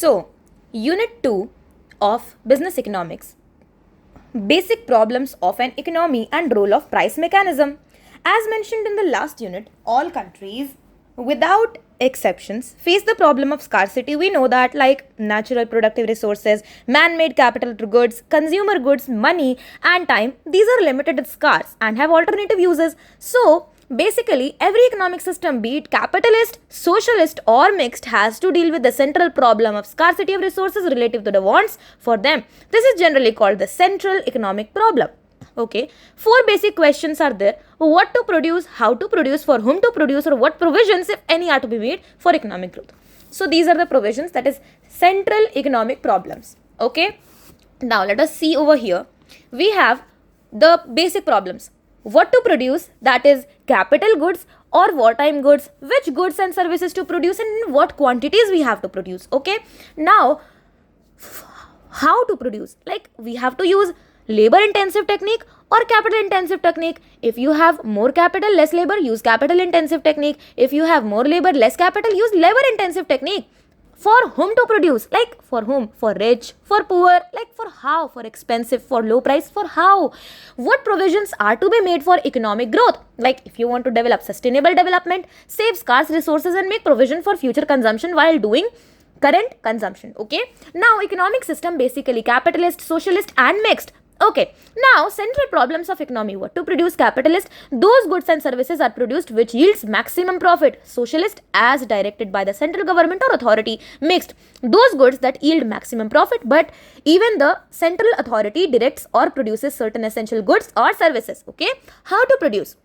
So, Unit 2 of Business Economics, Basic Problems of an Economy and Role of Price Mechanism. As mentioned in the last unit, all countries, without exceptions, face the problem of scarcity. We know that, like natural productive resources, man-made capital goods, consumer goods, money, and time, these are limited and scarce and have alternative uses. So, basically, every economic system, be it capitalist, socialist, or mixed, has to deal with the central problem of scarcity of resources relative to the wants for them. This is generally called the central economic problem. Okay, 4 basic questions are there: what to produce, how to produce, for whom to produce, or what provisions, if any, are to be made for economic growth. So these are the provisions, that is central economic problems. Okay, now let us see over here. We have the basic problems: what to produce, that is capital goods or wartime goods, which goods and services to produce, and in what quantities we have to produce. Okay, now how to produce, like we have to use labor intensive technique or capital intensive technique. If you have more capital, less labor, use capital intensive technique. If you have more labor, less capital, use labor intensive technique. For whom to produce, like for whom? For rich, for poor, like for how? For expensive, for low price, for how? What provisions are to be made for economic growth? Like if you want to develop sustainable development, save scarce resources and make provision for future consumption while doing current consumption. Okay, now economic system, basically capitalist, socialist, and mixed. Okay, now central problems of economy: what to produce, capitalist, those goods and services are produced which yields maximum profit; socialist, as directed by the central government or authority; mixed, those goods that yield maximum profit but even the central authority directs or produces certain essential goods or services. Okay, how to produce?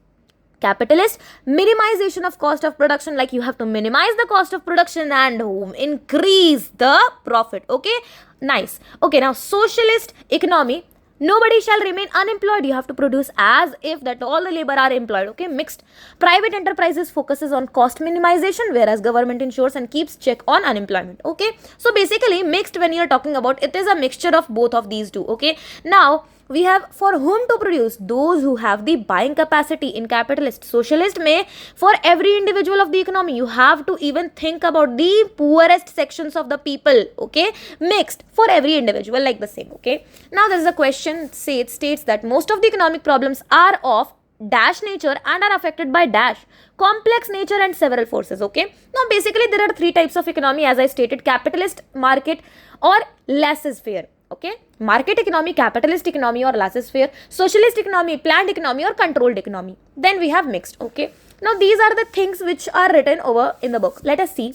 Capitalist, minimization of cost of production, like you have to minimize the cost of production and increase the profit. Okay, nice. Okay, now socialist economy: nobody shall remain unemployed. You have to produce as if that all the labor are employed. Okay, mixed, private enterprises focuses on cost minimization, whereas government ensures and keeps check on unemployment. Okay, so basically mixed, when you are talking about, it is a mixture of both of these two. Okay, now we have for whom to produce: those who have the buying capacity. In capitalist, socialist may, for every individual of the economy, you have to even think about the poorest sections of the people. Okay, mixed, for every individual, like the same. Okay, now there is a question, it states that most of the economic problems are of dash nature and are affected by dash complex nature and several forces. Okay, now basically there are 3 types of economy, as I stated: capitalist, market, or laissez-faire. Okay, market economy, capitalist economy, or laissez-faire; socialist economy, planned economy, or controlled economy. Then we have mixed. Okay, now these are the things which are written over in the book. Let us see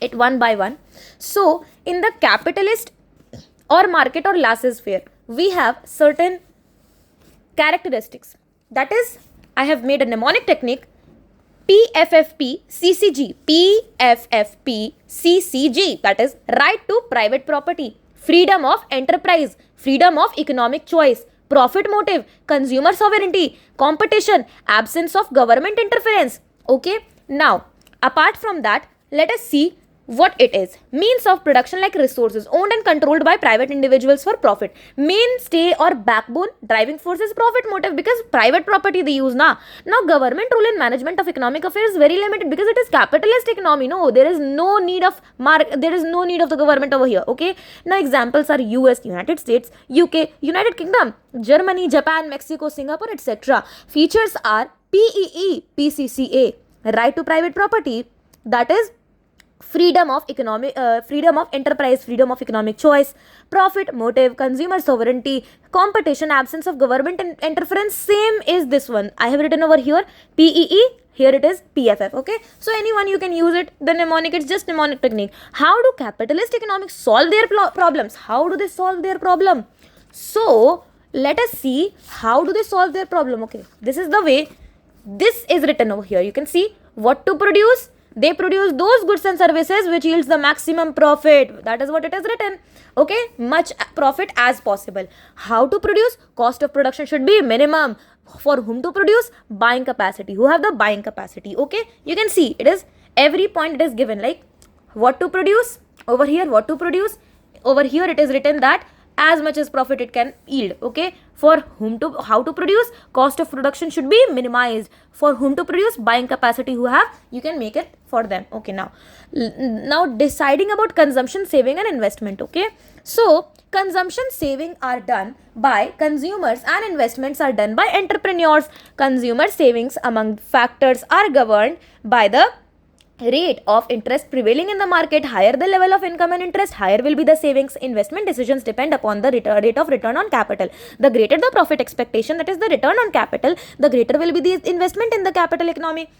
it one by one. So in the capitalist or market or laissez-faire, we have certain characteristics. That is, I have made a mnemonic technique: PFFP CCG, PFFP CCG, that is right to private property, freedom of enterprise, freedom of economic choice, profit motive, consumer sovereignty, competition, absence of government interference. Okay, now apart from that, let us see what it is. Means of production, like resources owned and controlled by private individuals for profit. Mainstay or backbone, driving force is profit motive, because private property they use now. Now government role in management of economic affairs is very limited because it is capitalist economy. No, there is no need of the government over here. Okay, now examples are US, United States, UK, United Kingdom, Germany, Japan, Mexico, Singapore, etc. Features are PEE, PCCA, right to private property, that is freedom of freedom of enterprise, freedom of economic choice, profit motive, consumer sovereignty, competition, absence of government interference. Same is this one. I have written over here PEE, here it is PFF. Okay, so anyone you can use it. The mnemonic, it's just mnemonic technique. How do capitalist economics solve their problems? How do they solve their problem? So let us see how do they solve their problem. Okay, this is the way this is written over here. You can see what to produce. They produce those goods and services which yields the maximum profit. That is what it is written. Okay, much profit as possible. How to produce? Cost of production should be minimum. For whom to produce? Buying capacity. Who have the buying capacity? Okay, you can see it is every point it is given, like what to produce over here, what to produce over here. It is written that as much as profit it can yield. Okay, for whom to, how to produce, cost of production should be minimized. For whom to produce, buying capacity who have, you can make it for them. Okay, now deciding about consumption, saving and investment. Okay, so consumption saving are done by consumers and investments are done by entrepreneurs. Consumer savings among factors are governed by the rate of interest prevailing in the market. Higher the level of income and interest, higher will be the savings. Investment decisions depend upon the rate of return on capital. The greater the profit expectation, that is the return on capital, the greater will be the investment in the capital economy.